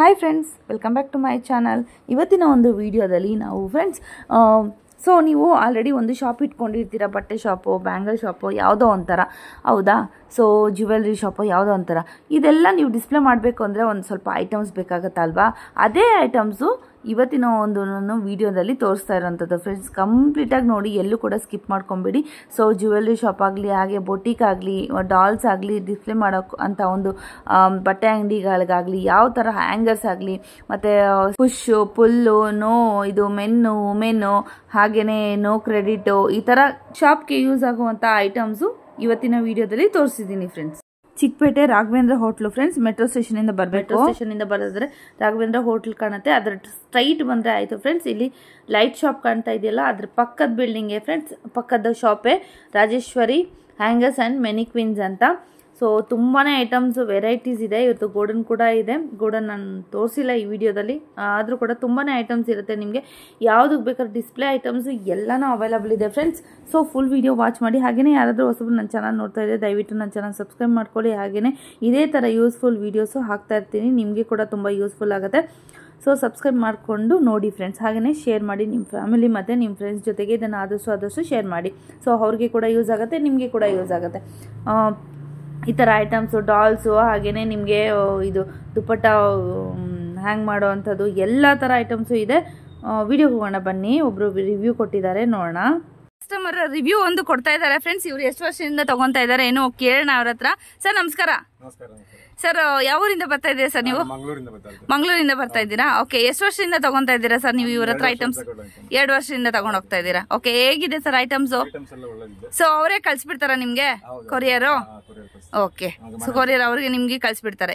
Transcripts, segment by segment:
Hi friends, welcome back to my channel. ಇವತ್ತಿನ ಒಂದು ವಿಡಿಯೋದಲ್ಲಿ ನಾವು ಫ್ರೆಂಡ್ಸ್ ಸೊ ನೀವು ಆಲ್ರೆಡಿ ಒಂದು ಶಾಪ್ ಇಟ್ಕೊಂಡಿರ್ತೀರ, ಬಟ್ಟೆ ಶಾಪು, ಬ್ಯಾಂಗಲ್ ಶಾಪು, ಯಾವುದೋ ಒಂಥರ, ಹೌದಾ? ಸೊ ಜ್ಯುವೆಲ್ರಿ ಶಾಪು ಯಾವುದೋ ಒಂಥರ, ಇದೆಲ್ಲ ನೀವು ಡಿಸ್ಪ್ಲೇ ಮಾಡಬೇಕು ಅಂದರೆ ಒಂದು ಸ್ವಲ್ಪ ಐಟಮ್ಸ್ ಬೇಕಾಗತ್ತಲ್ವಾ? ಅದೇ ಐಟಮ್ಸು ಇವತ್ತಿನ ಒಂದು ನಾನು ವೀಡಿಯೋದಲ್ಲಿ ತೋರಿಸ್ತಾ ಇರೋಂಥದ್ದು ಫ್ರೆಂಡ್ಸ್. ಕಂಪ್ಲೀಟಾಗಿ ನೋಡಿ, ಎಲ್ಲೂ ಕೂಡ ಸ್ಕಿಪ್ ಮಾಡ್ಕೊಂಬಿಡಿ. ಸೊ ಜ್ಯುವೆಲ್ರಿ ಶಾಪ್ ಆಗಲಿ, ಹಾಗೆ ಬೊಟಿಕ್ ಆಗಲಿ, ಡಾಲ್ಸ್ ಆಗಲಿ, ಡಿಸ್ಪ್ಲೇ ಮಾಡೋಕೆ ಅಂತ ಒಂದು ಬಟ್ಟೆ ಅಂಗಡಿಗಳಿಗಾಗಲಿ, ಯಾವ ಥರ ಹ್ಯಾಂಗರ್ಸ್ ಆಗಲಿ, ಮತ್ತು ಪುಷು, ಪುಲ್ಲು, ನೋ ಇದು ಮೆನ್ನು, ವುಮೆನ್ನು, ಹಾಗೆಯೇ ನೋ ಕ್ರೆಡಿಟು, ಈ ಥರ ಶಾಪ್ಗೆ ಯೂಸ್ ಆಗುವಂಥ ಐಟಮ್ಸು ಇವತ್ತಿನ ವಿಡಿಯೋದಲ್ಲಿ ತೋರಿಸಿದ್ದೀನಿ friends. Chickpet Raghavendra hotel friends. Metro station ಇಂದ ಬರಬೇಕು. ಮೆಟ್ರೋ ಸ್ಟೇಷನ್ ಇಂದ ಬರೆದ್ರೆ ರಾಘವೇಂದ್ರ ಹೋಟ್ಲ್ ಕಾಣುತ್ತೆ. ಅದರ ಸ್ಟ್ರೈಟ್ ಬಂದರೆ ಆಯಿತು ಫ್ರೆಂಡ್ಸ್. ಇಲ್ಲಿ ಲೈಟ್ ಶಾಪ್ ಕಾಣ್ತಾ ಇದೆಯಲ್ಲ, ಅದ್ರ ಪಕ್ಕದ ಬಿಲ್ಡಿಂಗೇ ಫ್ರೆಂಡ್ಸ್, ಪಕ್ಕದ ಶಾಪೇ ರಾಜೇಶ್ವರಿ ಹ್ಯಾಂಗರ್ಸ್ ಆ್ಯಂಡ್ ಮೆನಿಕ್ವಿನ್ಸ್ ಅಂತ. ಸೊ ತುಂಬಾ ಐಟಮ್ಸ್ ವೆರೈಟೀಸ್ ಇದೆ. ಇವತ್ತು ಗೋಲ್ಡನ್ ಕೂಡ ಇದೆ. ಗೋಲ್ಡನ್ ನಾನು ತೋರಿಸಿಲ್ಲ ಈ ವಿಡಿಯೋದಲ್ಲಿ, ಆದರೂ ಕೂಡ ತುಂಬಾ ಐಟಮ್ಸ್ ಇರುತ್ತೆ. ನಿಮಗೆ ಯಾವುದಕ್ಕೆ ಬೇಕಾದ್ರೆ ಡಿಸ್ಪ್ಲೇ ಐಟಮ್ಸ್ ಎಲ್ಲನೂ ಅವೈಲಬಲ್ ಇದೆ friends. So full video watch ಮಾಡಿ. ಹಾಗೆಯೇ ಯಾರಾದರೂ ಹೊಸಬ್ರು ನನ್ನ ಚಾನಲ್ ನೋಡ್ತಾ ಇದ್ದರೆ ದಯವಿಟ್ಟು ನನ್ನ ಚಾನಲ್ ಸಬ್ಸ್ಕ್ರೈಬ್ ಮಾಡ್ಕೊಳ್ಳಿ. ಹಾಗೆಯೇ ಇದೇ ಥರ ಯೂಸ್ಫುಲ್ ವೀಡಿಯೋಸು ಹಾಕ್ತಾ ಇರ್ತೀನಿ, ನಿಮಗೆ ಕೂಡ ತುಂಬ ಯೂಸ್ಫುಲ್ ಆಗುತ್ತೆ. ಸೊ ಸಬ್ಸ್ಕ್ರೈಬ್ ಮಾಡಿಕೊಂಡು ನೋಡಿ ಫ್ರೆಂಡ್ಸ್. ಹಾಗೆಯೇ ಶೇರ್ ಮಾಡಿ ನಿಮ್ಮ ಫ್ಯಾಮಿಲಿ ಮತ್ತು ನಿಮ್ಮ ಫ್ರೆಂಡ್ಸ್ ಜೊತೆಗೆ ಇದನ್ನು ಆದಷ್ಟು ಶೇರ್ ಮಾಡಿ. ಸೊ ಅವ್ರಿಗೆ ಕೂಡ ಯೂಸ್ ಆಗುತ್ತೆ, ನಿಮಗೆ ಕೂಡ ಯೂಸ್ ಆಗುತ್ತೆ. ಈ ಥರ ಐಟಮ್ಸು, ಡಾಲ್ಸು, ಹಾಗೆಯೇ ನಿಮಗೆ ಇದು ದುಪ್ಪಟ್ಟ ಹ್ಯಾಂಗ್ ಮಾಡೋ ಅಂಥದ್ದು ಎಲ್ಲ ಥರ ಐಟಮ್ಸು ಇದೆ. ವಿಡಿಯೋಗೆ ಹೋಗೋಣ ಬನ್ನಿ. ಒಬ್ಬರು ರಿವ್ಯೂ ಕೊಟ್ಟಿದ್ದಾರೆ, ನೋಡೋಣ. ಕಸ್ಟಮರ್ ರಿವ್ಯೂ ಒಂದು ಕೊಡ್ತಾ ಇದ್ದಾರೆ ಫ್ರೆಂಡ್ಸ್. ಇವರು ಎಷ್ಟು ವರ್ಷದಿಂದ ತಗೊತಾ ಇದ್ದಾರೆ ಏನೋ ಕೇಳೋಣ ಅವ್ರ ಹತ್ರ. ಸರ್ ನಮಸ್ಕಾರ. ಸರ್ ಯಾವ ಊರಿಂದ ಬರ್ತಾ ಇದ್ದೀರಾ ಸರ್ ನೀವು? ಮಂಗಳೂರಿಂದ ಬರ್ತಾ ಇದ್ದೀರಾ? ಓಕೆ. ಎಷ್ಟು ವರ್ಷದಿಂದ ತಗೊಂತಾ ಇದ್ದೀರಾ ಸರ್ ನೀವು ಇವ್ರ ಹತ್ರ ಐಟಮ್ಸ್? 2 ವರ್ಷದಿಂದ ತಗೊಂಡ್ ಹೋಗ್ತಾ ಇದ್ದೀರಾ? ಓಕೆ. ಹೇಗಿದೆ ಸರ್ ಐಟಮ್ಸ್? ಸೊ ಅವರೇ ಕಳ್ಸಿಬಿಡ್ತಾರ ನಿಮ್ಗೆ ಕೊರಿಯರು? ಓಕೆ. ಸೊ ಕೊರಿಯರ್ ಅವ್ರಿಗೆ ನಿಮ್ಗೆ ಕಳ್ಸಿಬಿಡ್ತಾರೆ.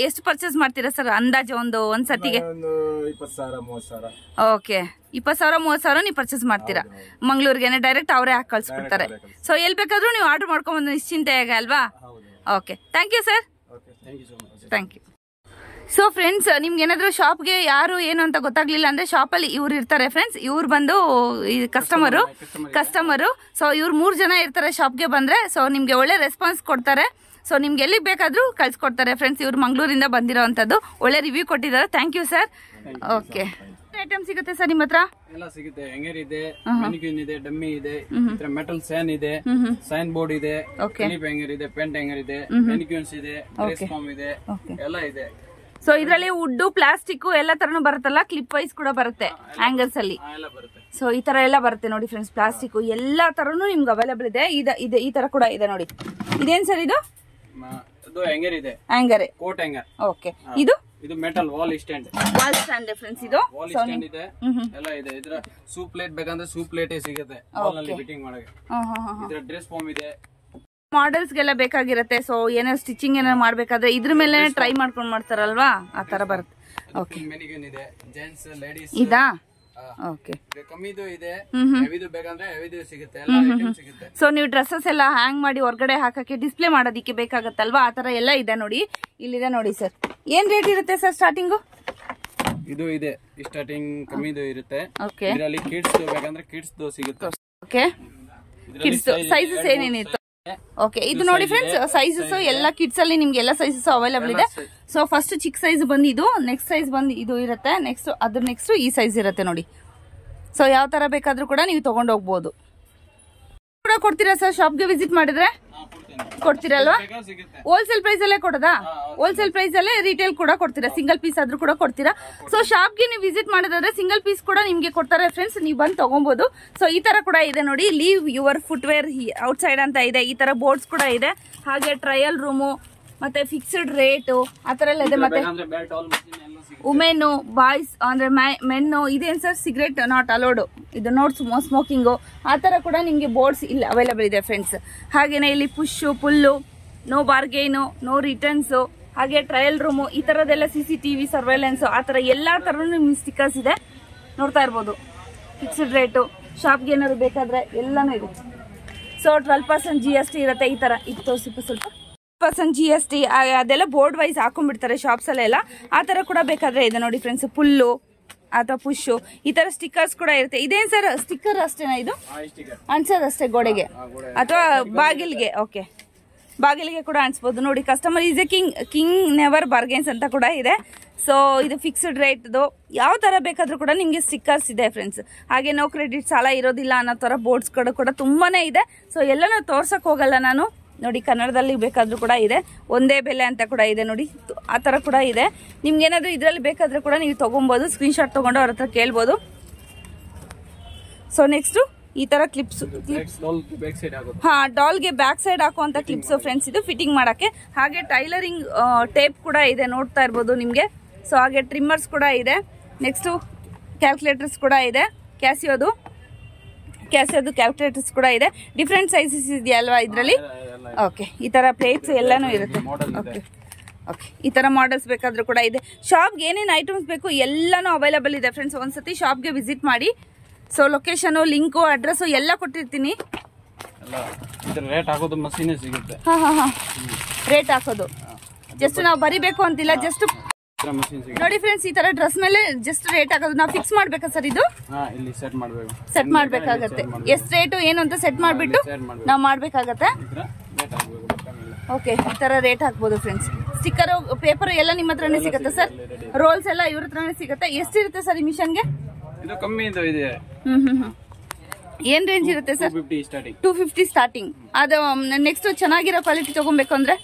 ಎಷ್ಟು ಪರ್ಚೇಸ್ ಮಾಡ್ತೀರಾ ಸರ್ ಅಂದಾಜು ಒಂದ್ ಸತಿಗೆ? ಓಕೆ. 20,000-30,000 ನೀವು ಪರ್ಚೇಸ್ ಮಾಡ್ತೀರಾ ಮಂಗ್ಳೂರ್ಗೆನೆ ಡೈರೆಕ್ಟ್ ಅವರೇ ಹಾಕಿ ಕಳ್ಸಿಬಿಡ್ತಾರೆ. ಸೊ ಎಲ್ಲಿ ಬೇಕಾದ್ರೂ ನೀವು ಆರ್ಡರ್ ಮಾಡ್ಕೊಂಡ್ಬಂದು ನಿಶ್ಚಿಂತೆಯಾಗಿ ಅಲ್ವಾ? Okay. Thank you sir. Thank you. So friends, ನಿಮ್ಗೆ ಏನಾದ್ರು ಶಾಪ್ಗೆ ಯಾರು ಏನು ಅಂತ ಗೊತ್ತಾಗ್ಲಿಲ್ಲ ಅಂದ್ರೆ ಶಾಪಲ್ಲಿ ಇವ್ರು ಇರ್ತಾರೆ ಫ್ರೆಂಡ್ಸ್. ಇವ್ರು ಬಂದು ಕಸ್ಟಮರು. ಸೊ ಇವ್ರು 3 ಜನ ಇರ್ತಾರೆ ಶಾಪ್ಗೆ ಬಂದ್ರೆ. ಸೊ ನಿಮ್ಗೆ ಒಳ್ಳೆ ರೆಸ್ಪಾನ್ಸ್ ಕೊಡ್ತಾರೆ. ಸೊ ನಿಮ್ಗೆ ಎಲ್ಲಿಗೆ ಬೇಕಾದ್ರೂ ಕಳ್ಸಿಕೊಡ್ತಾರೆ ಫ್ರೆಂಡ್ಸ್. ಇವ್ರು ಮಂಗಳೂರಿಂದ ಬಂದಿರೋ ಅಂಥದ್ದು. ಒಳ್ಳೆ ರಿವ್ಯೂ ಕೊಟ್ಟಿದ್ದಾರೆ. Thank you sir. Okay. Item ಸಿಗುತ್ತೆ ಸರ್ ನಿಮ್ಮ ಹತ್ರ? ಎಲ್ಲ ಸಿಗುತ್ತೆ. ಹೆಂಗರ್ ಇದೆ, ಮೆನಿಕ್ವಿನ್ ಇದೆ, ಡಮ್ಮಿ ಇದೆ, ಮೆಟಲ್ ಸ್ಯಾನ್ ಇದೆ, ಸೈನ್ ಬೋರ್ಡ್ ಇದೆ, ಕ್ಲಿಪ್ ಹೆಂಗರ್ ಇದೆ, ಪೆಂಟ್ ಹೆಂಗರ್ ಇದೆ, ಮೆನಿಕ್ವಿನ್ಸ್ ಇದೆ, ಡ್ರೆಸ್ ಫಾರ್ಮ್ ಇದೆ, ಎಲ್ಲ ಇದೆ. ಸೊ ಇದರಲ್ಲಿ ವುಡ್, ಪ್ಲಾಸ್ಟಿಕ್ ಎಲ್ಲ ತರನು ಬರುತ್ತಲ್ಲ, ಕ್ಲಿಪ್ ವೈಸ್ ಕೂಡ ಬರುತ್ತೆ ಹ್ಯಾಂಗರ್ಸ್ ಅಲ್ಲಿ. ಸೊ ಈ ತರ ಎಲ್ಲ ಬರುತ್ತೆ ನೋಡಿ ಫ್ರೆಂಡ್ಸ್. ಪ್ಲಾಸ್ಟಿಕ್ ಎಲ್ಲಾ ತರನು ನಿಮ್ಗೆ ಅವೈಲೇಬಲ್ ಇದೆ. ಈ ತರ ಕೂಡ ಇದೆ ನೋಡಿ. ಇದೇನ್ ಸರ್ ಇದು? ಹೆಂಗರ್ ಇದೆ, ಹ್ಯಾಂಗರ್, ಕೋಟ್ ಹೆಂಗರ್. ಓಕೆ. ಇದು ಮೆಟಲ್ ವಾಲ್ ಸ್ಟ್ಯಾಂಡ್ ಫ್ರೆಂಡ್ಸ್. ಇದು ವಾಲ್ ಸ್ಟ್ಯಾಂಡ್ ಇದೆ, ಎಲ್ಲ ಇದೆ. ಇದರ ಸೂಪ್ ಪ್ಲೇಟ್ ಬೇಕಂದ್ರೆ ಸೂಪ್ ಪ್ಲೇಟ್ ಸಿಗುತ್ತೆ ವಾಲ್ ನಲ್ಲಿ ಫಿಟ್ಟಿಂಗ್ ಮಾಡಕ್ಕೆ. ಇದರ ಡ್ರೆಸ್ ಫಾರ್ಮ್ ಇದೆ. ಮಾಡೆಲ್ಸ್ ಗೆಲ್ಲ ಬೇಕಾಗಿರುತ್ತೆ. ಸೊ ಏನಾದ್ರು ಸ್ಟಿಚಿಂಗ್ ಏನಾದ್ರು ಮಾಡ್ಬೇಕಾದ್ರೆ ಇದ್ರ ಮೇಲೆ ಟ್ರೈ ಮಾಡ್ಕೊಂಡು ಮಾಡ್ತಾರಲ್ವಾ, ಆ ತರ ಬರುತ್ತೆ. ಓಕೆ. ಮೆನಿಕ್ವಿನ್ ಇದೆ, ಜೆಂಟ್ಸ್, ಲೇಡೀಸ್. ಇದಾ? ಓಕೆ. ಕಮ್ಮಿದು ಇದೆ, ಹೆವಿದು ಬೇಕಂದ್ರೆ ಹೆವಿದು ಸಿಗುತ್ತೆ, ಎಲ್ಲ ಐಟಮ್ ಸಿಗುತ್ತೆ. ಸೊ ನೀವು ಡ್ರೆಸ್ಸಸ್ ಎಲ್ಲ ಹ್ಯಾಂಗ್ ಮಾಡಿ ಹೊರಗಡೆ ಹಾಕಕ್ಕೆ, ಡಿಸ್ಪ್ಲೇ ಮಾಡೋದಿಕ್ಕೆ ಬೇಕಾಗತ್ತಲ್ವಾ, ಆ ತರ ಎಲ್ಲ ಇದೆ ನೋಡಿ. ಇಲ್ಲಿದೆ ನೋಡಿ ಸರ್. ಏನ್ ರೇಟ್ ಇರುತ್ತೆ ಸರ್ ಸ್ಟಾರ್ಟಿಂಗು? ಇದು ಇದೆ ಸ್ಟಾರ್ಟಿಂಗ್ ಕಮ್ಮಿದು ಇರುತ್ತೆ. ಇದರಲ್ಲಿ ಕಿಡ್ಸ್ ಬೇಕಂದ್ರೆ ಕಿಡ್ಸ್ ಸಿಗುತ್ತೆ. ಓಕೆ. ಕಿಡ್ಸ್ ಸೈಜಸ್ ಏನೇನಿತ್ತು? ಓಕೆ. ಇದು ನೋಡಿ ಫ್ರೆಂಡ್ಸ್, ಸೈಜಸ್ ಎಲ್ಲ ಕಿಡ್ಸ್ ಅಲ್ಲಿ ನಿಮ್ಗೆ ಎಲ್ಲ ಸೈಜಸ್ ಅವೈಲೇಬಲ್ ಇದೆ. ಸೊ ಫಸ್ಟ್ ಚಿಕ್ಕ ಸೈಜ್ ಬಂದು ಇದು, ನೆಕ್ಸ್ಟ್ ಸೈಜ್ ಬಂದು ಇದು ಇರುತ್ತೆ, ನೆಕ್ಸ್ಟ್ ಈ ಸೈಜ್ ಇರುತ್ತೆ ನೋಡಿ. ಸೊ ಯಾವ ತರ ಬೇಕಾದ್ರೂ ಕೂಡ ನೀವು ತಗೊಂಡು ಹೋಗ್ಬೋದು. ಕೂಡ ಕೊಡ್ತೀರಾ ಸರ್ ಶಾಪ್ಗೆ ವಿಸಿಟ್ ಮಾಡಿದ್ರೆ? ಕೊಡ್ತೀರಲ್ವಾ? ಹೋಲ್ಸೇಲ್ ಪ್ರೈಸ್ ಅಲ್ಲೇ ಕೊಡೋದಾ? ಹೋಲ್ಸೇಲ್ ಪ್ರೈಸ್ ಅಲ್ಲೇ ರಿಟೇಲ್ ಕೂಡ ಕೊಡ್ತೀರಾ? ಸಿಂಗಲ್ ಪೀಸ್ ಆದ್ರೂ ಕೂಡ ಕೊಡ್ತೀರಾ? ಸೊ ಶಾಪ್ಗೆ ನೀವು ವಿಸಿಟ್ ಮಾಡಿದ್ರೆ ಸಿಂಗಲ್ ಪೀಸ್ ಕೂಡ ನಿಮ್ಗೆ ಕೊಡ್ತಾರೆ ಫ್ರೆಂಡ್ಸ್. ನೀವು ಬಂದು ತಗೊಬಹುದು. ಸೊ ಈ ತರ ಕೂಡ ಇದೆ ನೋಡಿ. Leave your footwear out side ಅಂತ ಇದೆ. ಈ ತರ ಬೋರ್ಡ್ಸ್ ಕೂಡ ಇದೆ. ಹಾಗೆ ಟ್ರಯಲ್ ರೂಮು, ಮತ್ತೆ ಫಿಕ್ಸ್ಡ್ ರೇಟು, ಆ ತರ ಎಲ್ಲ ಇದೆ. ಮತ್ತೆ ವುಮೆನ್ನು, ಬಾಯ್ಸ್ ಅಂದ್ರೆ ಮೆನ್ನು. ಇದೇನು ಸರ್? ಸಿಗರೇಟ್ ನಾಟ್ ಅಲೋಡ್, ಇದು ನೋಟ್ ಸ್ಮೋಕಿಂಗು, ಆ ಥರ ಕೂಡ ನಿಮಗೆ ಬೋರ್ಡ್ಸ್ ಇಲ್ಲಿ ಅವೈಲೇಬಲ್ ಇದೆ ಫ್ರೆಂಡ್ಸ್. ಹಾಗೇನೆ ಇಲ್ಲಿ ಪುಷು, ಪುಲ್ಲು, ನೋ ಬಾರ್ಗೇನು, ನೋ ರಿಟರ್ನ್ಸು, ಹಾಗೆ ಟ್ರಯಲ್ ರೂಮು, ಈ ಥರದ್ದೆಲ್ಲ CCTV ಸರ್ವೈಲೆನ್ಸು, ಆ ಥರ ಎಲ್ಲ ಥರನೂ ನಿಮ್ಗೆ ಸ್ಟಿಕ್ಕರ್ಸ್ ಇದೆ, ನೋಡ್ತಾ ಇರ್ಬೋದು. ಫಿಕ್ಸ್ಡ್ ರೇಟು, ಶಾಪ್ಗೆ ಏನಾದ್ರು ಬೇಕಾದ್ರೆ ಎಲ್ಲನೂ ಇದೆ. ಸೊ 12% GST ಇರುತ್ತೆ. ಈ ಥರ ಇದು ತೋರಿಸಿ ಸ್ವಲ್ಪ 12% GST ಅದೆಲ್ಲ ಬೋರ್ಡ್ ವೈಸ್ ಹಾಕೊಂಡ್ಬಿಡ್ತಾರೆ ಶಾಪ್ಸ್ ಅಲ್ಲೆಲ್ಲ. ಆ ತರ ಕೂಡ ಬೇಕಾದ್ರೆ ಇದೆ ನೋಡಿ ಫ್ರೆಂಡ್ಸ್. ಪುಲ್ಲು ಅಥವಾ ಪುಷು, ಈ ತರ ಸ್ಟಿಕ್ಕರ್ಸ್ ಕೂಡ ಇರುತ್ತೆ. ಇದೇನ್ ಸರ್ ಸ್ಟಿಕ್ಕರ್ ಅಷ್ಟೇನಾ? ಇದು ಅನ್ಸೋದು ಅಷ್ಟೇ ಗೋಡೆಗೆ ಅಥವಾ ಬಾಗಿಲ್ಗೆ? ಓಕೆ. ಬಾಗಿಲಿಗೆ ಕೂಡ ಅಂಟಿಸಬಹುದು ನೋಡಿ. Customer is a king never bargains ಅಂತ ಕೂಡ ಇದೆ. ಸೊ ಇದು ಫಿಕ್ಸ್ಡ್ ರೇಟ್ದು. ಯಾವ ತರ ಬೇಕಾದ್ರೂ ಕೂಡ ನಿಮಗೆ ಸ್ಟಿಕ್ಕರ್ಸ್ ಇದೆ ಫ್ರೆಂಡ್ಸ್. ಹಾಗೆ ನೋ ಕ್ರೆಡಿಟ್ ಸಾಲ ಇರೋದಿಲ್ಲ ಅನ್ನೋ ತರ ಬೋರ್ಡ್ಸ್ ಕೂಡ ತುಂಬಾನೇ ಇದೆ. ಸೊ ಎಲ್ಲನೂ ತೋರ್ಸಕ್ ಹೋಗಲ್ಲ ನಾನು. ನೋಡಿ ಕನ್ನಡದಲ್ಲಿ ಬೇಕಾದ್ರೂ ಕೂಡ ಇದೆ. ಒಂದೇ ಬೆಲೆ ಅಂತ ಕೂಡ ಇದೆ ನೋಡಿ, ಆ ತರ ಕೂಡ ಇದೆ. ನಿಮ್ಗೆ ಏನಾದ್ರು ಇದ್ರಲ್ಲಿ ಬೇಕಾದ್ರೂ ಕೂಡ ನೀವು ತಗೊಬಹುದು. ಸ್ಕ್ರೀನ್ ಶಾಟ್ ತಗೊಂಡು ಅವ್ರ ಹತ್ರ ಕೇಳ್ಬೋದು. ಸೊ ನೆಕ್ಸ್ಟ್ ಈ ತರ ಕ್ಲಿಪ್ಸ್, ಡಾಲ್ಗೆ ಬ್ಯಾಕ್ ಸೈಡ್ ಹಾಕುವಂತ ಕ್ಲಿಪ್ಸ್ ಫ್ರೆಂಡ್ಸ್. ಇದು ಫಿಟ್ಟಿಂಗ್ ಮಾಡಕ್ಕೆ. ಹಾಗೆ ಟೈಲರಿಂಗ್ ಟೇಪ್ ಕೂಡ ಇದೆ, ನೋಡ್ತಾ ಇರ್ಬೋದು ನಿಮ್ಗೆ. ಸೊ ಹಾಗೆ ಟ್ರಿಮ್ಮರ್ಸ್ ಕೂಡ ಇದೆ. ನೆಕ್ಸ್ಟ್ ಕ್ಯಾಲ್ಕುಲೇಟರ್ಸ್ ಕೂಡ ಇದೆ. ಕ್ಯಾಸಿಯೋದು ಕ್ಯಾಲ್ಕುಲೇಟರ್ಸ್ ಕೂಡ ಇದೆ. ಡಿಫ್ರೆಂಟ್ ಸೈಜಸ್ ಇದೆಯಲ್ವಾ ಇದರಲ್ಲಿ. ಓಕೆ, ಈ ತರ ಪ್ಲೇಟ್ಸ್ ಎಲ್ಲಾನು ಇರುತ್ತೆ. ಓಕೆ, ಈ ತರ ಮಾಡೆಲ್ಸ್ ಬೇಕಾದ್ರೂ ಕೂಡ ಇದೆ. ಶಾಪ್ಗೆ ಏನೇನು ಐಟಮ್ಸ್ ಬೇಕು ಎಲ್ಲಾನು ಅವೈಲೇಬಲ್ ಇದೆ ಫ್ರೆಂಡ್ಸ್. ಒಂದ್ಸತಿ ಶಾಪ್ಗೆ ವಿಸಿಟ್ ಮಾಡಿ. ಸೊ ಲೊಕೇಶನ್, ಲಿಂಕು, ಅಡ್ರೆಸ್ ಎಲ್ಲ ಕೊಟ್ಟಿರ್ತೀನಿ. ರೇಟ್ ಹಾಕೋದು ಮಷೀನೇ ಸಿಗುತ್ತೆ. ರೇಟ್ ಹಾಕೋದು ಜಸ್ಟ್ ನಾವು ಬರಿಬೇಕು ಅಂತಿಲ್ಲ. ಜಸ್ಟ್ ನೋಡಿ ಫ್ರೆಂಡ್ಸ್, ಈ ತರ ಡ್ರೆಸ್ ಮೇಲೆ ಜಸ್ಟ್ ರೇಟ್ ಹಾಕೋದು. ನಾವು ಫಿಕ್ಸ್ ಮಾಡ್ಬೇಕಾ ಸರ್? ಇದು ಸೆಟ್ ಮಾಡ್ಬೇಕಾಗತ್ತೆ. ಎಷ್ಟು ರೇಟು ಏನು ಅಂತ ಸೆಟ್ ಮಾಡ್ಬಿಟ್ಟು ನಾವು ಮಾಡ್ಬೇಕಾಗತ್ತೆ. ಓಕೆ, ಈ ತರ ರೇಟ್ ಹಾಕ್ಬೋದು ಫ್ರೆಂಡ್ಸ್. ಸ್ಟಿಕ್ಕರ್, ಪೇಪರ್ ಎಲ್ಲ ನಿಮ್ಮ ಹತ್ರನೇ ಸಿಗುತ್ತೆ ಸರ್. ರೋಲ್ಸ್ ಎಲ್ಲ ಇವ್ರ ಹತ್ರನೇ ಸಿಗುತ್ತೆ. ಎಷ್ಟಿರುತ್ತೆ ಸರ್ ಈ ಮಿಷನ್ಗೆ? ಇದು ಕಮ್ಮಿ ಇದೆ. ಏನ್ ರೇಂಜ್ ಇರುತ್ತೆ ಸರ್? 250 ಸ್ಟಾರ್ಟಿಂಗ್. ಅದು ನೆಕ್ಸ್ಟ್ ಚೆನ್ನಾಗಿರೋ ಕ್ವಾಲಿಟಿ ತಗೊಬೇಕು ಅಂದ್ರೆ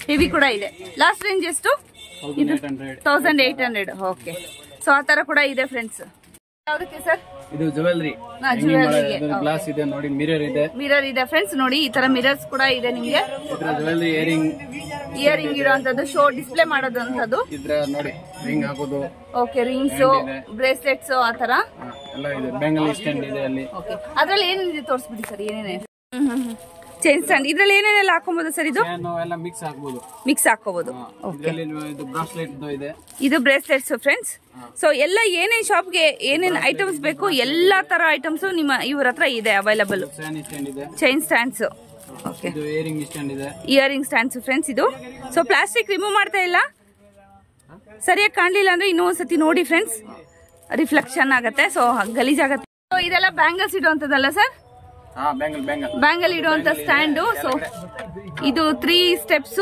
ಹೆವಿ ಕೂಡ ಇದೆ. ಲಾಸ್ಟ್ ರೇಂಜ್ ಎಷ್ಟು? 1800. ಓಕೆ, ಸೊ ಆ ತರ ಕೂಡ ಇದೆ ಫ್ರೆಂಡ್ಸ್. ಯಾವ್ದಕ್ಕೆ ಸರ್? ಇದು ಜ್ಯುವೆಲರಿ ಗ್ಲಾಸ್ ಇದೆ ನೋಡಿ. ಮಿರರ್ ಇದೆ ಫ್ರೆಂಡ್ಸ್. ನೋಡಿ ಈ ತರ ಮಿರರ್ಸ್ ಕೂಡ ಇದೆ ನಿಮ್ಗೆ. ಜ್ಯುವೆಲರಿ ಇಯರಿಂಗ್ ಇರೋಂಥದ್ದು, ಶೋ ಡಿಸ್ಪ್ಲೇ ಮಾಡೋದಂಥದ್ದು. ನೋಡಿ ರಿಂಗ್ ಹಾಕೋದು. ಓಕೆ, ರಿಂಗ್ಸ್, ಬ್ರೇಸ್ಲೆಟ್ಸ್ ಆ ತರ ಎಲ್ಲ ಇದೆ. ಬ್ಯಾಂಗಲ್ ಸ್ಟ್ಯಾಂಡ್ ಇದೆ ಅಲ್ಲಿ. ಓಕೆ, ಅದ್ರಲ್ಲಿ ಏನೇನಿದೆ ತೋರಿಸ್ಬಿಡಿ ಸರ್. ಏನೇನೇ ಚೈನ್ ಸ್ಟ್ಯಾಂಡ್, ಇದ್ರಲ್ಲಿ ಏನೇನೆಲ್ಲ ಹಾಕೋಬಹುದು ಸರ್? ಇದು ಮಿಕ್ಸ್ ಹಾಕೋಬಹುದು. ಇದು ಬ್ರೇಸ್ಲೆಟ್ಸ್ ಫ್ರೆಂಡ್ಸ್. ಸೊ ಎಲ್ಲ ಏನೇನ್ ಶಾಪ್ಗೆ ಏನೇನ್ ಐಟಮ್ಸ್ ಬೇಕು ಎಲ್ಲಾ ತರ ಐಟಮ್ಸ್ ನಿಮ್ಮ ಇವ್ರ ಹತ್ರ ಇದೆ available. Chain stands, earring stands friends. ಇದು ಸೊ ಪ್ಲಾಸ್ಟಿಕ್ ರಿಮೂವ್ ಮಾಡ್ತಾ ಇಲ್ಲ. ಸರಿಯಾಗಿ ಕಾಣ್ಲಿಲ್ಲ ಅಂದ್ರೆ ಇನ್ನೊಂದ್ಸತಿ ನೋಡಿ ಫ್ರೆಂಡ್ಸ್, ರಿಫ್ಲೆಕ್ಷನ್ ಆಗತ್ತೆ. ಸೊ ಗಲೀಜಾಗತ್ತೆ. ಸೊ ಇದೆಲ್ಲ ಬ್ಯಾಂಗಲ್ಸ್ ಇಡುವಂತದಲ್ಲ ಸರ್? ಬ್ಯಾಂಗಲ್ ಇಡುವಂತ ಸ್ಟ್ಯಾಂಡು. ಸೊ ಇದು 3 ಸ್ಟೆಪ್ಸ್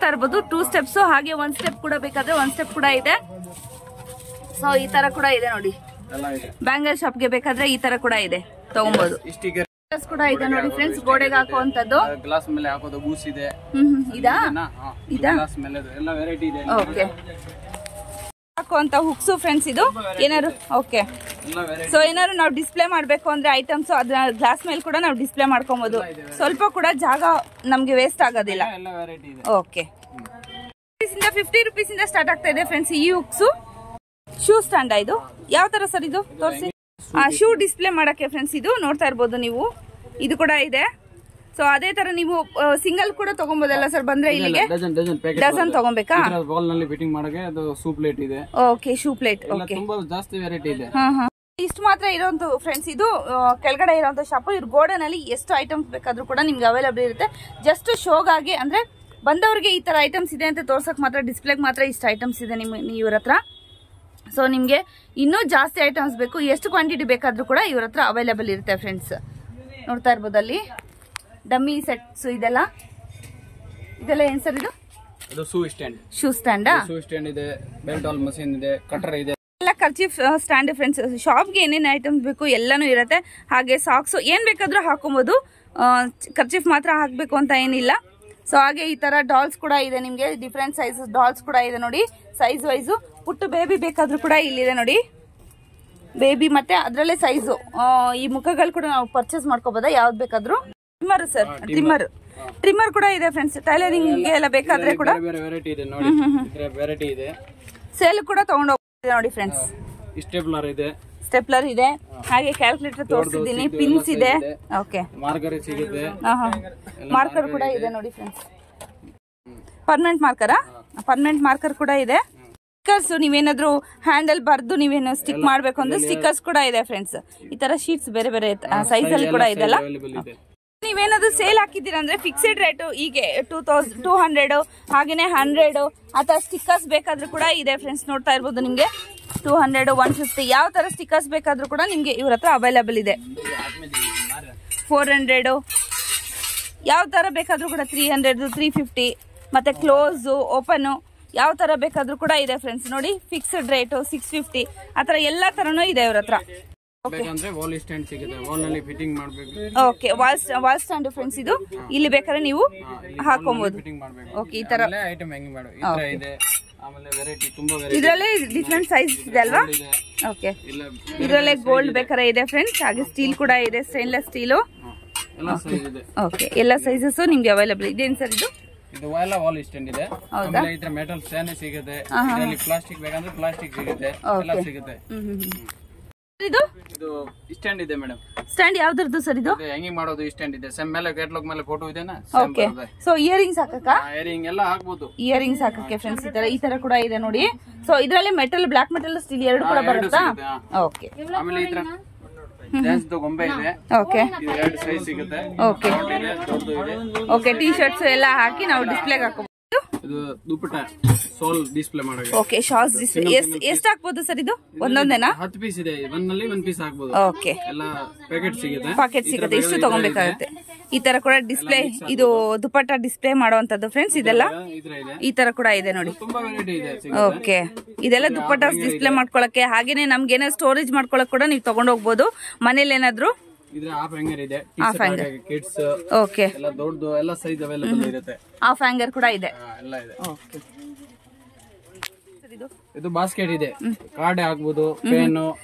ತರಬಹುದು. 2 ಸ್ಟೆಪ್ಸ್, ಹಾಗೆ 1 ಸ್ಟೆಪ್ ಕೂಡ ಬೇಕಾದ್ರೆ 1 ಸ್ಟೆಪ್ ಕೂಡ ಇದೆ. ಸೊ ಈ ತರ ಕೂಡ ಇದೆ ನೋಡಿ. ಬ್ಯಾಂಗಲ್ ಶಾಪ್ಗೆ ಬೇಕಾದ್ರೆ ಈ ತರ ಕೂಡ ಇದೆ, ತಗೊಬಹುದು. ಕೂಡ ಇದೆ ನೋಡಿ ಫ್ರೆಂಡ್ಸ್. ಗೋಡೆಗೆ ಹಾಕುವಂತದ್ದು. ಗ್ಲಾಸ್ ಮೇಲೆ ಹಾಕೋದು ಗೂಸ್ ಇದೆ. ಇದಾ ಗ್ಲಾಸ್ ಮೇಲೆ ಎಲ್ಲ ವೆರೈಟಿ ಇದೆ. ಓಕೆ, ಹಾಕುವಂತ ಹುಕ್ಸು ಫ್ರೆಂಡ್ಸ್. ಇದು ಏನಾದ್ರು ಓಕೆ. ಸೊ ಏನಾದ್ರು ನಾವು ಡಿಸ್ಪ್ಲೇ ಮಾಡ್ಬೇಕು ಅಂದ್ರೆ ಐಟಮ್ಸ್ ಅದನ್ನ ಗ್ಲಾಸ್ ಮೇಲೆ ಕೂಡ ನಾವು ಡಿಸ್ಪ್ಲೇ ಮಾಡ್ಕೊಬಹುದು. ಸ್ವಲ್ಪ ಕೂಡ ಜಾಗ ನಮ್ಗೆ ವೇಸ್ಟ್ ಆಗೋದಿಲ್ಲ. ಓಕೆ, 50 ರೂಪೀಸ್ ಇಂದ ಸ್ಟಾರ್ಟ್ ಆಗ್ತಾ ಇದೆ ಫ್ರೆಂಡ್ಸ್ ಈ ಹುಕ್ಸು. ಶೂ ಸ್ಟ್ಯಾಂಡ್ ಇದು ಯಾವ ತರ ಸರ್? ಇದು ತೋರಿಸಿ. ಶೂ ಡಿಸ್ಪ್ಲೇ ಮಾಡಕ್ಕೆ ಫ್ರೆಂಡ್ಸ್. ಇದು ನೋಡ್ತಾ ಇರ್ಬೋದು ನೀವು. ಇದು ಕೂಡ ಇದೆ. ಸೊ ಅದೇ ತರ ನೀವು ಸಿಂಗಲ್ ಕೂಡ ತಗೊಬೋದಲ್ಲ ಸರ್ ಬಂದ್ರೆ ಇಲ್ಲಿಗೆ? ಡಜನ್ ತಗೊಬೇಕಾ? ಶೂ ಪ್ಲೇಟ್ ಇದೆ. Okay, shoe plate. ಓಕೆ, ತುಂಬಾ ಜಾಸ್ತಿ ವೆರೈಟಿ ಇದೆ. ಇಷ್ಟು ಮಾತ್ರ ಇರೋಂತ ಫ್ರೆಂಡ್ಸ್. ಇದು ಕೆಳಗಡೆ ಇರೋಂತ ಶಾಪ್. ಇವ್ರ ಗೋಡನ್ ಅಲ್ಲಿ ಎಷ್ಟು ಐಟಮ್ಸ್ ಬೇಕಾದ್ರೂ ಕೂಡ ನಿಮ್ಗೆ ಅವೈಲಬಲ್ ಇರುತ್ತೆ. ಜಸ್ಟ್ ಶೋಗಾಗಿ ಅಂದ್ರೆ ಬಂದವ್ರಿಗೆ ಈ ತರ ಐಟಮ್ಸ್ ಇದೆ ಅಂತ ತೋರ್ಸಕ್ ಮಾತ್ರ, ಡಿಸ್ಪ್ಲೇಗೆ ಮಾತ್ರ ಇಷ್ಟು ಐಟಮ್ಸ್ ಇದೆ ಇವ್ರ ಹತ್ರ. ಸೊ ನಿಮ್ಗೆ ಇನ್ನೂ ಜಾಸ್ತಿ ಐಟಮ್ಸ್ ಬೇಕು, ಎಷ್ಟು ಕ್ವಾಂಟಿಟಿ ಬೇಕಾದ್ರೂ ಕೂಡ ಇವ್ರ ಹತ್ರ ಅವೈಲಬಲ್ ಇರುತ್ತೆ ಫ್ರೆಂಡ್ಸ್. ನೋಡ್ತಾ ಇರ್ಬೋದು ಅಲ್ಲಿ ಡಮ್ಮಿ ಸೆಟ್ಸ್ ಇದೆಲ್ಲ ಏನ್ ಸರ್? ಇದು ಶೂ ಸ್ಟ್ಯಾಂಡ್ ಇದೆ. ಬೆಲ್ಟ್ ಆಲ್ ಮಷೀನ್ ಇದೆ. ಕಟರ್ ಇದೆ. ಎಲ್ಲ ಕರ್ಚೀಫ್ ಸ್ಟ್ಯಾಂಡ್ ಫ್ರೆಂಡ್ಸ್. ಶಾಪ್ಗೆ ಏನೇನು ಐಟಮ್ಸ್ ಬೇಕು ಎಲ್ಲಾನು ಇರುತ್ತೆ. ಹಾಗೆ ಸಾಕ್ಸ್ ಏನ್ ಬೇಕಾದ್ರೂ ಹಾಕೋಬಹುದು. ಕರ್ಚೀಫ್ ಮಾತ್ರ ಹಾಕ್ಬೇಕು ಅಂತ ಏನಿಲ್ಲ. ಸೊ ಹಾಗೆ ಈ ತರ ಡಾಲ್ಸ್ ಕೂಡ ಇದೆ ನಿಮ್ಗೆ. ಡಿಫ್ರೆಂಟ್ ಸೈಜಸ್ ಡಾಲ್ಸ್ ಕೂಡ ಇದೆ ನೋಡಿ, ಸೈಜ್ ವೈಸು. ಪುಟ್ಟು ಬೇಬಿ ಬೇಕಾದ್ರೂ ಕೂಡ ಇಲ್ಲಿದೆ ನೋಡಿ. ಬೇಬಿ ಮತ್ತೆ ಅದ್ರಲ್ಲೇ ಸೈಜು. ಈ ಮುಖಗಳು ಕೂಡ ನಾವು ಪರ್ಚೇಸ್ ಮಾಡ್ಕೋಬಹುದಾ ಯಾವ್ದು ಬೇಕಾದ್ರೂ? ಟ್ರಿಮ್ಮರ್ ಸರ್, ಟ್ರಿಮ್ಮರ್ ಕೂಡ ಇದೆ ಫ್ರೆಂಡ್ಸ್. ಟೈಲರಿಂಗ್ ಎಲ್ಲ ಬೇಕಾದ್ರೆ ಕೂಡ ಸೇಲ್ ಕೂಡ ತಗೊಂಡು ಹೋಗ್ತಿದೆ ನೋಡಿ ಫ್ರೆಂಡ್ಸ್. ಸ್ಟೆಪ್ಲರ್ ಇದೆ. ಹಾಗೆ ಕ್ಯಾಲ್ಕುಲೇಟರ್ ತೋರಿಸಿದ್ದೀನಿ. ಪಿನ್ಸ್ ಇದೆ. ಓಕೆ, ಮಾರ್ಕರ್ ಕೂಡ ಇದೆ ನೋಡಿ ಫ್ರೆಂಡ್ಸ್. ಪರ್ಮನೆಂಟ್ ಮಾರ್ಕರ್ ಕೂಡ ಇದೆ. ಸ್ಟಿಕ್ಕರ್ಸ್ ನೀವೇನಾದ್ರೂ ಹ್ಯಾಂಡಲ್ ಬರ್ದು ನೀವೇನು ಸ್ಟಿಕ್ ಮಾಡ್ಬೇಕು ಅಂದ್ರೆ ಸ್ಟಿಕ್ಕರ್ಸ್ ಕೂಡ ಇದೆ ಫ್ರೆಂಡ್ಸ್. ಈ ತರ ಶೀಟ್ಸ್ ಬೇರೆ ಬೇರೆ ಸೈಜ್ ಅಲ್ಲಿ ಕೂಡ ಇದೆಲ್ಲ. ನೀವೇನಾದ್ರೂ ಸೇಲ್ ಹಾಕಿದ್ದೀರಾ ಅಂದ್ರೆ ಫಿಕ್ಸ್ಡ್ ರೇಟ್ ಹೀಗೆ 200 ಹಾಗೇನೆ 100 ಆತರ ಸ್ಟಿಕ್ಕರ್ಸ್ ಬೇಕಾದ್ರೂ ಕೂಡ ಇದೆ ಫ್ರೆಂಡ್ಸ್. ನೋಡ್ತಾ ಇರ್ಬೋದು ನಿಮ್ಗೆ 200, 150 ಯಾವ ತರ ಸ್ಟಿಕ್ಕರ್ಸ್ ಬೇಕಾದ್ರೂ ಕೂಡ ನಿಮ್ಗೆ ಇವ್ರ ಹತ್ರ ಅವೈಲಬಲ್ ಇದೆ. 400 ಯಾವ ತರ ಬೇಕಾದ್ರೂ ಕೂಡ 300, 350 ಮತ್ತೆ ಕ್ಲೋಸ್ ಓಪನ್ ಯಾವ ತರ ಬೇಕಾದ್ರೂ ಕೂಡ ಇದೆ ಫ್ರೆಂಡ್ಸ್. ನೋಡಿ ಫಿಕ್ಸ್ಡ್ ರೇಟ್ 650 ಆತರ ಎಲ್ಲಾ ತರನೂ ಇದೆ ಇವ್ರ ಹತ್ರ. ಓಕೆ ವಾಲ್ ಸ್ಟ್ಯಾಂಡ್ ಫ್ರೆಂಡ್ಸ್ ಇದು ಇಲ್ಲಿ ಬೇಕಾದ್ರೆ ನೀವು ಹಾಕೊಬಹುದು. ಓಕೆ ಈ ತರ ಇದರಲ್ಲೇ ಡಿಫ್ರೆಂಟ್ ಸೈಜ್ ಇದೆ ಅಲ್ವಾ. ಓಕೆ ಇದರಲ್ಲೇ ಗೋಲ್ಡ್ ಬೇಕಾದ್ರೆ ಇದೆ ಫ್ರೆಂಡ್ಸ್. ಹಾಗೆ ಸ್ಟೀಲ್ ಕೂಡ ಇದೆ, ಸ್ಟೇನ್ಲೆಸ್ ಸ್ಟೀಲು. ಓಕೆ ಎಲ್ಲ ಸೈಜಸ್ ನಿಮ್ಗೆ ಅವೈಲೇಬಲ್ ಇದೆ. ಏನ್ ಸರ್ ಇದು? ಇದು ಎಲ್ಲ ವಾಲ್ ಸ್ಟ್ಯಾಂಡ್ ಇದೆ. ಆಮೇಲೆ ಇದ್ರ ಮೆಟಲ್ ಸ್ಟ್ಯಾಂಡ್ ಸಿಗುತ್ತೆ, ಇದರಲ್ಲಿ ಪ್ಲಾಸ್ಟಿಕ್ ಬೇಕಂದ್ರೆ ಪ್ಲಾಸ್ಟಿಕ್ ಸಿಗುತ್ತೆ, ಎಲ್ಲ ಸಿಗುತ್ತೆ. ಇದು ಸ್ಟ್ಯಾಂಡ್ ಇದೆ ಮೇಡಮ್. ಸ್ಟ್ಯಾಂಡ್ ಯಾವ್ದ್ರದ್ದು ಸರ್ ಇದು? ಹ್ಯಾಂಗಿಂಗ್ ಮಾಡೋದು ಸ್ಟ್ಯಾಂಡ್ ಇದೆ. ಸೇಮ್ ಮೇಲೆ ಕ್ಯಾಟಲಾಗ್ ಮೇಲೆ ಫೋಟೋ ಇದೆನಾ. ಓಕೆ ಸೊ ಇಯರಿಂಗ್ಸ್ ಹಾಕಕ್ಕ? ಇಯರಿಂಗ್ ಎಲ್ಲ ಹಾಕಬಹುದು. ಇಯರಿಂಗ್ಸ್ ಹಾಕಕ್ಕೆ ಫ್ರೆಂಡ್ಸ್ ಈ ತರ ಕೂಡ ಇದೆ ನೋಡಿ. ಸೊ ಇದರಲ್ಲಿ ಮೆಟಲ್, ಬ್ಲಾಕ್ ಮೆಟಲ್, ಸ್ಟೀಲ್ ಎರಡು ಕೂಡ ಬರುತ್ತಾ? ಓಕೆ ಆಮೇಲೆ ಇದ್ರ ಡ್ಯಾನ್ಸ್ ಗೊಂಬೆ ಇದೆ. ಓಕೆ ಎರಡು ಸೈಜ್ ಸಿಗುತ್ತೆ. ಓಕೆ ಓಕೆ ಟಿ ಶರ್ಟ್ಸ್ ಎಲ್ಲ ಹಾಕಿ ನಾವು ಡಿಸ್ಪ್ಲೇಗೆ ಹಾಕಬಹುದು. ಇದು ದುಪ್ಪಟ್ಟ ಸೋಲ್ ಡಿಸ್ಪ್ಲೇ ಮಾಡೋಕೆ. ಓಕೆ ಶಾರ್ಟ್ಸ್ ಡಿಸ್ಪ್ಲೇ ಎಷ್ಟು ಹಾಕಬಹುದು ಸರ್ ಇದು? ಒಂದೊಂದೇನಾ? 10 ಪೀಸ್ ಇದೆ. ಒಂದಲ್ಲಿ 1 ಪೀಸ್ ಹಾಕಬಹುದು. ಓಕೆ ಎಲ್ಲ ಪ್ಯಾಕೆಟ್ ಸಿಗುತ್ತೆ. ಪ್ಯಾಕೆಟ್ ಸಿಗುತ್ತೆ. ಇಷ್ಟು ತಗೊಬೇಕಾಗುತ್ತೆ. ಈ ತರ ಕೂಡ ಡಿಸ್ಪ್ಲೇ, ಇದು ದುಪ್ಪಟ್ಟ ಡಿಸ್ಪ್ಲೇ ಮಾಡುವಂತದ್ದು ಫ್ರೆಂಡ್ಸ್. ಇದೆಲ್ಲ ಈ ತರ ಕೂಡ ಇದೆ ನೋಡಿ. ತುಂಬಾ ವೆರೈಟಿ ಇದೆ. ಓಕೆ ಇದೆಲ್ಲ ದುಪ್ಪಟ್ಟ ಡಿಸ್ಪ್ಲೇ ಮಾಡ್ಕೊಳಕ್ಕೆ, ಹಾಗೇನೆ ನಮ್ಗೆ ಏನಾದ್ರು ಸ್ಟೋರೇಜ್ ಮಾಡ್ಕೊಳಕ್ ಕೂಡ ನೀವು ತಗೊಂಡ್ ಹೋಗ್ಬೋದು ಮನೇಲಿ ಏನಾದ್ರು. ಇದ್ರ ಹಾಫ್ ಹ್ಯಾಂಗರ್ ಇದೆ. ಹಾಫ್ ಹ್ಯಾಂಗರ್ ಕಿಡ್ಸ್ ಓಕೆ ಎಲ್ಲ ದೊಡ್ಡದು ಎಲ್ಲ ಸೈಜ್ ಅವೈಲೇಬಲ್ ಇರುತ್ತೆ. ಹಾಫ್ ಹ್ಯಾಂಗರ್ ಕೂಡ ಇದೆ. ಎಲ್ಲ ಇದೆ. ಓಕೆ ಇದು ಬಾಸ್ಕೆಟ್ ಇದೆ. ಕಾರ್ಡ್ ಹಾಕಬಹುದು, ಪೆನ್.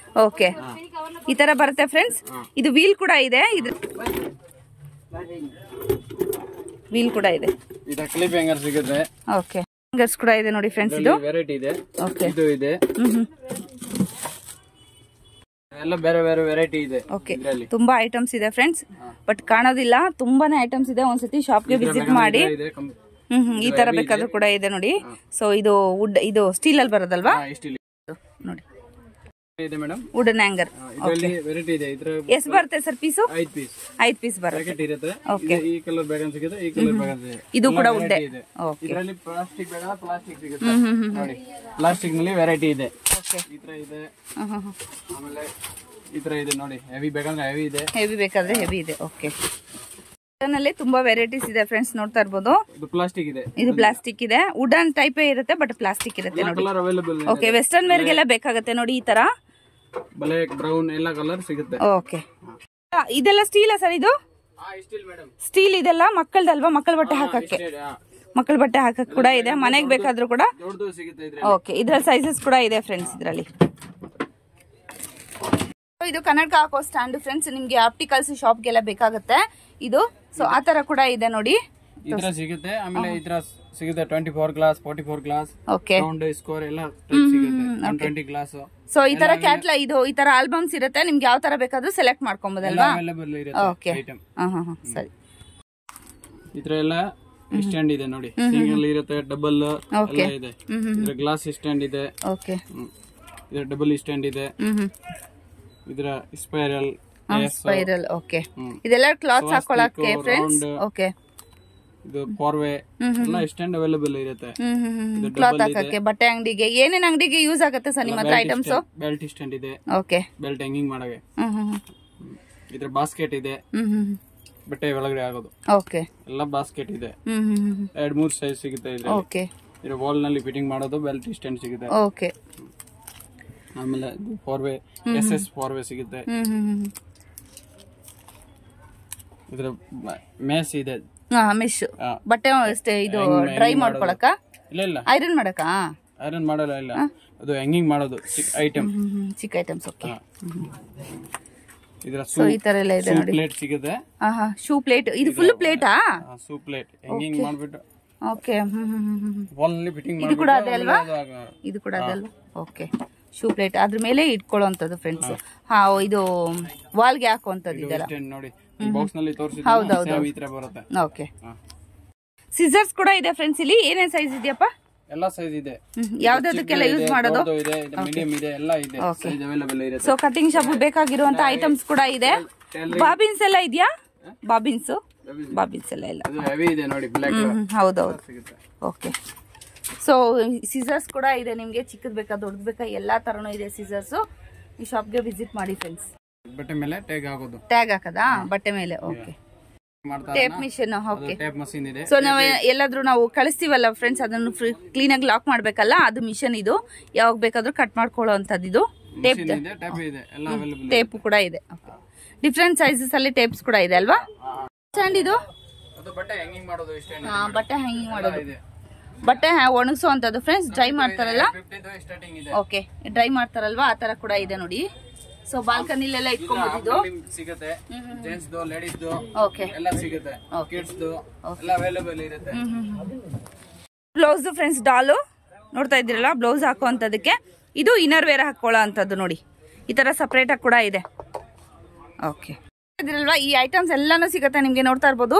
ಓಕೆ ಈ ತರ ಬರುತ್ತೆ ಫ್ರೆಂಡ್ಸ್. ಇದು ವೀಲ್ ಕೂಡ ಇದೆ. ಇದು ವೀಲ್ ಕೂಡ ಇದೆ. ಇದು ಕ್ಲಿಪ್ ಹ್ಯಾಂಗರ್ ಸಿಗುತ್ತೆ. ಓಕೆ ಹ್ಯಾಂಗರ್ಸ್ ಕೂಡ ಇದೆ ನೋಡಿ ಫ್ರೆಂಡ್ಸ್. ಇದು ವೆರೈಟಿ ಇದೆ. ಓಕೆ ಇದು ಇದೆ. ಎಲ್ಲ ಬೇರೆ ಬೇರೆ ವೆರೈಟಿ ಇದೆ. ಓಕೆ ತುಂಬಾ ಐಟಮ್ಸ್ ಇದೆ ಫ್ರೆಂಡ್ಸ್, ಬಟ್ ಕಾಣೋದಿಲ್ಲ. ತುಂಬಾನೇ ಐಟಮ್ಸ್ ಇದೆ. ಒಂದ್ಸತಿ ಶಾಪ್ಗೆ ವಿಸಿಟ್ ಮಾಡಿ. ಈ ತರ ಬೇಕಾದ್ರೂ ಕೂಡ ಇದೆ ನೋಡಿ. ಸೊ ಇದು ವುಡ್, ಇದು ಸ್ಟೀಲ್ ಅಲ್ಲಿ ಬರೋದಲ್ವಾ ನೋಡಿ. ಇದೆ ಮೇಡಂ ವುಡನ್ ಹ್ಯಾಂಗರ್. ಇದರಲ್ಲಿ ವೆರೈಟಿ ಇದೆ. ಇದ್ರ ಎಷ್ಟು ಬರುತ್ತೆ ಸರ್ ಪೀಸು? 5 ಪೀಸ್. 5 ಪೀಸ್ ಬರುತ್ತೆ. ಪ್ಯಾಕೆಟ್ ಇರುತ್ತೆ. ಓಕೆ ಈ ಕಲರ್ ಬೇಗ ಸಿಗುತ್ತೆ, ಈ ಕಲರ್ ಬೇಗ ಸಿಗುತ್ತೆ. ಇದು ಕೂಡ ವುಡ್ ಇದೆ. ಓಕೆ ಇದರಲ್ಲಿ ಪ್ಲಾಸ್ಟಿಕ್ ಬೇಗ ಪ್ಲಾಸ್ಟಿಕ್ ಸಿಗುತ್ತೆ ನೋಡಿ. ಪ್ಲಾಸ್ಟಿಕ್ ನಲ್ಲಿ ವೆರೈಟಿ ಇದೆ. ಓಕೆ ಈ ತರ ಇದೆ. ಆಮೇಲೆ ಈ ತರ ಇದೆ ನೋಡಿ. ಹೆವಿ ಬೇಕಂದ್ರೆ ಹೆವಿ ಇದೆ, ಹೆವಿ ಬೇಕಾದ್ರೆ ಹೆವಿ ಇದೆ. ಓಕೆ ನಲ್ಲಿ ತುಂಬಾ ವೆರೈಟೀಸ್ ಇದೆ ಫ್ರೆಂಡ್ಸ್, ನೋಡ್ತಾ ಇರ್ಬೋದು. ಇದು ಪ್ಲಾಸ್ಟಿಕ್ ಇದೆ. ಇದು ಪ್ಲಾಸ್ಟಿಕ್ ಇದೆ. ವುಡನ್ ಟೈಪ್ ಇರುತ್ತೆ, ಬಟ್ ಪ್ಲಾಸ್ಟಿಕ್ ಇರುತ್ತೆ ನೋಡಿ. ಕಲರ್ ಅವೈಲೇಬಲ್ ಇದೆ. ಓಕೆ ವೆಸ್ಟರ್ನ್ ವೇರ್ ಗೆಲ್ಲ ಬೇಕಾಗುತ್ತೆ ನೋಡಿ. ಈ ತರ ಬ್ಲಾಕ್, ಬ್ರೌನ್ ಎಲ್ಲ ಕಲರ್ ಸಿಗುತ್ತೆ. ಓಕೆ ಇದೆಲ್ಲ ಸ್ಟೀಲ್ ಸರ್? ಇದು ಸ್ಟೀಲ್ ಇದೆಲ್ಲ ಮಕ್ಕಳದಲ್ವಾ? ಮಕ್ಕಳ ಬಟ್ಟೆ ಹಾಕಕ್ಕೆ, ಮಕ್ಕಳ ಬಟ್ಟೆ ಹಾಕಕ್ ಕೂಡ ಇದೆ. ಮನೆಗೆ ಬೇಕಾದ್ರೂ ಕೂಡ. ಓಕೆ ಇದ್ರಲ್ಲಿ ಸೈಜಸ್ ಕೂಡ ಇದೆ ಫ್ರೆಂಡ್ಸ್ ಇದರಲ್ಲಿ. ಇದು ಕನ್ನಡಕ ಹಾಕೋ ಸ್ಟ್ಯಾಂಡ್ ಫ್ರೆಂಡ್ಸ್. ನಿಮ್ಗೆ ಆಪ್ಟಿಕಲ್ಸ್ ಶಾಪ್ಗೆಲ್ಲ ಬೇಕಾಗುತ್ತೆ ಇದು. ಸೊ ಆ ತರ ಕೂಡ ಇದೆ ನೋಡಿ. ಇದ್ರ ಸಿಗುತ್ತೆ. ಆಮೇಲೆ ಇದ್ರ ಸಿಗುತ್ತೆ 24 glass, 44 glass, okay round score ಎಲ್ಲ ಟೈಪ್ ಸಿಗುತ್ತೆ. 120 ಗ್ಲಾಸ್. ಸೊ ಈ ತರ ಕ್ಯಾಟ್ಲ, ಇದು ಈ ತರ ಆಲ್ಬಮ್ಸ್ ಇರುತ್ತೆ. ನಿಮ್ಗೆ ಯಾವ ತರ ಬೇಕಾದ್ರೂ ಸೆಲೆಕ್ಟ್ ಮಾಡ್ಕೊಬೋದಲ್ವಾ? ಅವೈಲೇಬಲ್ ಇರುತ್ತೆ. ಓಕೆ ಸರಿ. ಇದ್ರ ಎಲ್ಲ ಸ್ಟ್ಯಾಂಡ್ ಇದೆ ನೋಡಿ. ಸಿಂಗಲ್ ಇರುತ್ತೆ, ಡಬಲ್ ಎಲ್ಲ ಇದೆ. ಇದ್ರ ಗ್ಲಾಸ್ ಸ್ಟ್ಯಾಂಡ್ ಇದೆ. ಓಕೆ ಇದ್ರ ಡಬಲ್ ಸ್ಟ್ಯಾಂಡ್ ಇದೆ. ಇದ್ರ ಸ್ಪೈರಲ್, ಸ್ಪೈರಲ್. ಓಕೆ ಇದೆಲ್ಲ ಕ್ಲಾತ್ಸ್ ಹಾಕೊಳ್ಳಕ್ಕೆ ಫ್ರೆಂಡ್ಸ್. ಓಕೆ ಇದು ಫಾರ್ವೆ ಎಲ್ಲ ಸ್ಟ್ಯಾಂಡ್ ಅವೈಲೇಬಲ್ ಇರುತ್ತೆ. ಕ್ಲಾತ್ ಹಾಕಕ್ಕೆ, ಬಟ್ಟೆ ಅಂಗಡಿಗೆ, ಏನೇನ್ ಅಂಗಡಿಗೆ ಯೂಸ್ ಆಗುತ್ತೆ ಸರ್ ನಿಮ್ಮ ಹತ್ರ ಐಟಮ್ಸ್? ಬೆಲ್ಟ್ ಸ್ಟ್ಯಾಂಡ್ ಇದೆ. ಓಕೆ ಬೆಲ್ಟ್ ಹ್ಯಾಂಗಿಂಗ್ ಮಾಡಗೆ. ಇದ್ರ ಬಾಸ್ಕೆಟ್ ಇದೆ, ಬಟ್ಟೆ ಒಳಗಡೆ ಆಗೋದು. ಓಕೆ ಎಲ್ಲ ಬಾಸ್ಕೆಟ್ ಇದೆ. 2-3 ಸೈಜ್ ಸಿಗುತ್ತೆ ಇದೆ. ಓಕೆ ಇದ್ರ ವಾಲ್ ನಲ್ಲಿ ಫಿಟ್ಟಿಂಗ್ ಮಾಡೋದು ಬೆಲ್ಟ್ ಸ್ಟ್ಯಾಂಡ್ ಸಿಗುತ್ತೆ. ಓಕೆ ಆಮೇಲೆ ಫಾರ್ವೆ, ಎಸ್ ಫಾರ್ವೆ ಸಿಗುತ್ತೆ. ಇದ್ರ ಮೆಸ್ ಇದೆ. ಮೆಶ್ ಬಟ್ಟೆ ಇದು ಡ್ರೈ ಮಾಡ್ಕೊಳಕ? ಇಲ್ಲ ಇಲ್ಲ, ಐರನ್ ಮಾಡಕ? ಐರನ್ ಮಾಡಲ್ಲ, ಇಲ್ಲ ಅದು ಹ್ಯಾಂಗಿಂಗ್ ಮಾಡೋದು ಚಿಕ್ಕ ಐಟಮ್, ಚಿಕ್ಕ ಐಟಮ್ಸ್. ಓಕೆ ಇದರ ಸೊ ಈ ತರ ಎಲ್ಲ ಇದೆ ನೋಡಿ. ಪ್ಲೇಟ್ ಸಿಗುತ್ತೆ. Shoe plate. ಇದು ಫುಲ್ ಪ್ಲೇಟಾ? ಶೂ ಪ್ಲೇಟ್ ಹ್ಯಾಂಗಿಂಗ್ ಮಾಡ್ಬಿಟ್ಟು. ಓಕೆ ವಾಲ್ ನಲ್ಲಿ ಫಿಟ್ಟಿಂಗ್ ಇದು ಕೂಡ ಅದೇ ಅಲ್ವಾ? ಇದು ಕೂಡ ಅದೇ ಅಲ್ವಾ? ಓಕೆ ಶೂ ಪ್ಲೇಟ್ ಅದ್ರ ಮೇಲೆ ಇಟ್ಕೊಳ್ಳುವಂತದ್ದು ಫ್ರೆಂಡ್ಸ್. ಇದು ವಾಲ್ಗೆ ಹಾಕುವಂತದ್ದು ಇದೆಲ್ಲ ನೋಡಿ. ಬಾಕ್ಸ್ ನಲ್ಲಿ ತೋರಿಸಿದ್ರೆ ಹೌದೌದು ಈ ತರ ಬರುತ್ತೆ. ಓಕೆ ಸಿಸರ್ಸ್ ಕೂಡ ಇದೆ ಫ್ರೆಂಡ್ಸ್. ಇಲ್ಲಿ ಏನೇನ್ ಸೈಜ್ ಇದೆಯಪ್ಪ? ಎಲ್ಲಾ ಸೈಜ್ ಇದೆ. ಯಾವ್ದಕ್ಕೆಲ್ಲ ಯೂಸ್ ಮಾಡೋದು? ಮೀಡಿಯಂ ಇದೆ, ಎಲ್ಲ ಇದೆ, ಸೈಜ್ ಅವೈಲೇಬಲ್ ಇದೆ. ಸೊ ಕಟಿಂಗ್ ಶಾಪ್ ಬೇಕಾಗಿರುವಂತ ಐಟಮ್ಸ್ ಕೂಡ ಇದೆ. ಬಾಬಿನ್ಸ್ ಎಲ್ಲ ಇದೆಯಾ? ಬಾಬಿನ್ಸ್ ಎಲ್ಲ ಇಲ್ಲ. ಅದು ಹೆವಿ ಇದೆ ನೋಡಿ, ಬ್ಲಾಕ್. ಹೌದೌದು. ಓಕೆ ಸೊ ಸಿಸರ್ಸ್ ಕೂಡ ಇದೆ ನಿಮ್ಗೆ. ಚಿಕ್ಕದ್ ಬೇಕಾ, ದೊಡ್ಡದ್ ಬೇಕಾ, ಎಲ್ಲಾ ತರನೂ ಇದೆ ಸಿಸರ್ಸ್. ಈ ಶಾಪ್ಗೆ ವಿಸಿಟ್ ಮಾಡಿ ಫ್ರೆಂಡ್ಸ್. ಬಟ್ಟೆ ಮೇಲೆ ಟ್ಯಾಗ್ ಹಾಕೋದು. ಟ್ಯಾಗ್ ಹಾಕದಾ ಬಟ್ಟೆ ಮೇಲೆ? Okay tape machine. Okay. Tape machine ಇದೆ. ಸೊ ನಾವು ಎಲ್ಲಾದ್ರೂ ನಾವು ಕಳಿಸ್ತೀವಲ್ಲ ಫ್ರೆಂಡ್ಸ್, ಅದನ್ನು ಕ್ಲೀನ್ ಆಗಿ ಲಾಕ್ ಮಾಡ್ಬೇಕಲ್ಲ, ಅದು ಮಿಷನ್ ಇದು. ಯಾವಾಗ ಬೇಕಾದ್ರೂ ಕಟ್ ಮಾಡ್ಕೊಳ್ಳೋ ಅಂತದ್ದು ಇದು. ಟೇಪ್ ಟೇಪ್ ಕೂಡ ಇದೆ. ಡಿಫ್ರೆಂಟ್ ಸೈಜಸ್ ಅಲ್ಲಿ ಟೇಪ್ಸ್ ಕೂಡ ಇದೆ ಅಲ್ವಾ. ಸ್ಟ್ಯಾಂಡ್ ಇದು ಬಟ್ಟೆ ಹ್ಯಾಂಗಿಂಗ್ ಮಾಡೋದು. ಬಟ್ಟೆ ಹ್ಯಾಂಗಿಂಗ್ ಮಾಡೋದು, ಬಟ್ಟೆ ಒಣಗಿಸೋ ಅಂತದ್ದು ಫ್ರೆಂಡ್ಸ್. ಡ್ರೈ ಮಾಡ್ತಾರಲ್ಲ, ಓಕೆ, ಡ್ರೈ ಮಾಡ್ತಾರಲ್ವಾ, ಆ ತರ ಕೂಡ ಇದೆ ನೋಡಿ. ಸೊ ಬಾಲ್ಕನಿಲೆಲ್ಲ ಇಟ್ಕೊಂಡ್ಬಿಟ್ಟಿದ್ದು ಸಿಗುತ್ತೆ. ಜೆಂಟ್ಸ್ ದು, ಲೇಡೀಸ್ ದು, ಓಕೆ, ಎಲ್ಲ ಸಿಗುತ್ತೆ. ಕಿಡ್ಸ್ ದು ಎಲ್ಲ ಅವೈಲೇಬಲ್ ಇರುತ್ತೆ. ಬ್ಲೌಸ್ ಫ್ರೆಂಡ್ಸ್, ಡಾಲು ನೋಡ್ತಾ ಇದ್ದೀರಲ್ಲ, ಬ್ಲೌಸ್ ಹಾಕುವಂತದಕ್ಕೆ. ಇದು ಇನ್ನರ್ ವೇರ್ ಹಾಕೊಳ್ಳೋ ಅಂತದ್ದು ನೋಡಿ. ಈ ತರ ಸಪರೇಟ್ ಆಗಿ ಕೂಡ ಇದೆ. ಓಕೆ, ಇದಿರಲ್ವಾ, ಈ ಐಟಮ್ಸ್ ಎಲ್ಲಾನು ಸಿಗುತ್ತೆ ನಿಮ್ಗೆ, ನೋಡ್ತಾ ಇರ್ಬೋದು.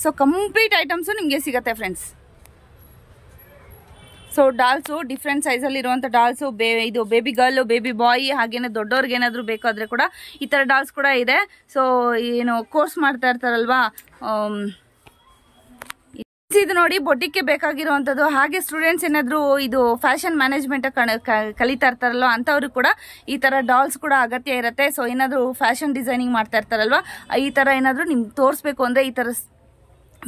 ಸೊ ಕಂಪ್ಲೀಟ್ ಐಟಮ್ಸು ನಿಮ್ಗೆ ಸಿಗುತ್ತೆ ಫ್ರೆಂಡ್ಸ್. ಸೊ ಡಾಲ್ಸು ಡಿಫ್ರೆಂಟ್ ಸೈಜಲ್ಲಿ ಇರುವಂಥ ಡಾಲ್ಸು, ಇದು ಬೇಬಿ ಗರ್ಲ್, ಬೇಬಿ ಬಾಯ್, ಹಾಗೇನೆ ದೊಡ್ಡವ್ರಿಗೆ ಏನಾದರೂ ಬೇಕಾದರೆ ಕೂಡ ಈ ಥರ ಡಾಲ್ಸ್ ಕೂಡ ಇದೆ. ಸೊ ಏನು ಕೋರ್ಸ್ ಮಾಡ್ತಾ ಇರ್ತಾರಲ್ವಾ, ಇದು ನೋಡಿ ಬೊಟ್ಟಿಗೆ ಬೇಕಾಗಿರುವಂಥದ್ದು. ಹಾಗೆ ಸ್ಟೂಡೆಂಟ್ಸ್ ಏನಾದರೂ ಇದು ಫ್ಯಾಷನ್ ಮ್ಯಾನೇಜ್ಮೆಂಟ್ ಕಲಿತಾ ಇರ್ತಾರಲ್ವ, ಅಂಥವ್ರಿಗೆ ಕೂಡ ಈ ಥರ ಡಾಲ್ಸ್ ಕೂಡ ಅಗತ್ಯ ಇರುತ್ತೆ. ಸೊ ಏನಾದರೂ ಫ್ಯಾಷನ್ ಡಿಸೈನಿಂಗ್ ಮಾಡ್ತಾ ಇರ್ತಾರಲ್ವ, ಈ ಥರ ಏನಾದರೂ ನಿಮ್ಗೆ ತೋರಿಸ್ಬೇಕು ಅಂದರೆ ಈ ಥರ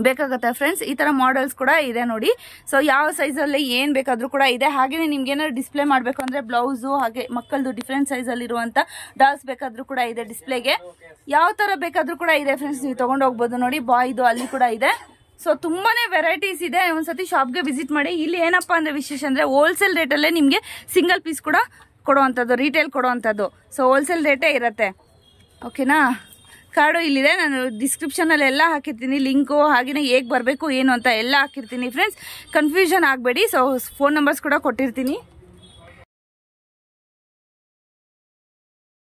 ಬೇಕಾಗುತ್ತೆ ಫ್ರೆಂಡ್ಸ್. ಈ ಥರ ಮಾಡೆಲ್ಸ್ ಕೂಡ ಇದೆ ನೋಡಿ. ಸೊ ಯಾವ ಸೈಜಲ್ಲಿ ಏನು ಬೇಕಾದರೂ ಕೂಡ ಇದೆ. ಹಾಗೆಯೇ ನಿಮ್ಗೆ ಏನಾದ್ರು ಡಿಸ್ಪ್ಲೇ ಮಾಡಬೇಕು ಅಂದರೆ ಬ್ಲೌಸು, ಹಾಗೆ ಮಕ್ಕಳದು ಡಿಫ್ರೆಂಟ್ ಸೈಜಲ್ಲಿರುವಂಥ ಡಾಲ್ಸ್ ಬೇಕಾದರೂ ಕೂಡ ಇದೆ ಡಿಸ್ಪ್ಲೇಗೆ. ಯಾವ ಥರ ಬೇಕಾದರೂ ಕೂಡ ಇದೆ ಫ್ರೆಂಡ್ಸ್, ನೀವು ತೊಗೊಂಡು ಹೋಗ್ಬೋದು ನೋಡಿ. ಬಾಯ್ದು ಅಲ್ಲಿ ಕೂಡ ಇದೆ. ಸೊ ತುಂಬಾನೇ ವೆರೈಟೀಸ್ ಇದೆ. ಒಂದ್ಸತಿ ಶಾಪ್ಗೆ ವಿಸಿಟ್ ಮಾಡಿ. ಇಲ್ಲಿ ಏನಪ್ಪಾ ಅಂದ್ರೆ ವಿಶೇಷ ಅಂದ್ರೆ ಹೋಲ್ಸೇಲ್ ರೇಟಲ್ಲೇ ನಿಮಗೆ ಸಿಂಗಲ್ ಪೀಸ್ ಕೂಡ ಕೊಡುವಂಥದ್ದು, ರೀಟೇಲ್ ಕೊಡುವಂಥದ್ದು. ಸೊ ಹೋಲ್ಸೇಲ್ ರೇಟೇ ಇರುತ್ತೆ. ಓಕೆನಾ. ಕಾರ್ಡು ಇಲ್ಲಿದೆ, ನಾನು ಡಿಸ್ಕ್ರಿಪ್ಷನಲ್ಲಿ ಎಲ್ಲ ಹಾಕಿರ್ತೀನಿ ಲಿಂಕು, ಹಾಗೆಯೇ ಹೇಗೆ ಬರಬೇಕು ಏನು ಅಂತ ಎಲ್ಲ ಹಾಕಿರ್ತೀನಿ ಫ್ರೆಂಡ್ಸ್. ಕನ್ಫ್ಯೂಷನ್ ಆಗಬೇಡಿ. ಸೊ ಫೋನ್ ನಂಬರ್ಸ್ ಕೂಡ ಕೊಟ್ಟಿರ್ತೀನಿ.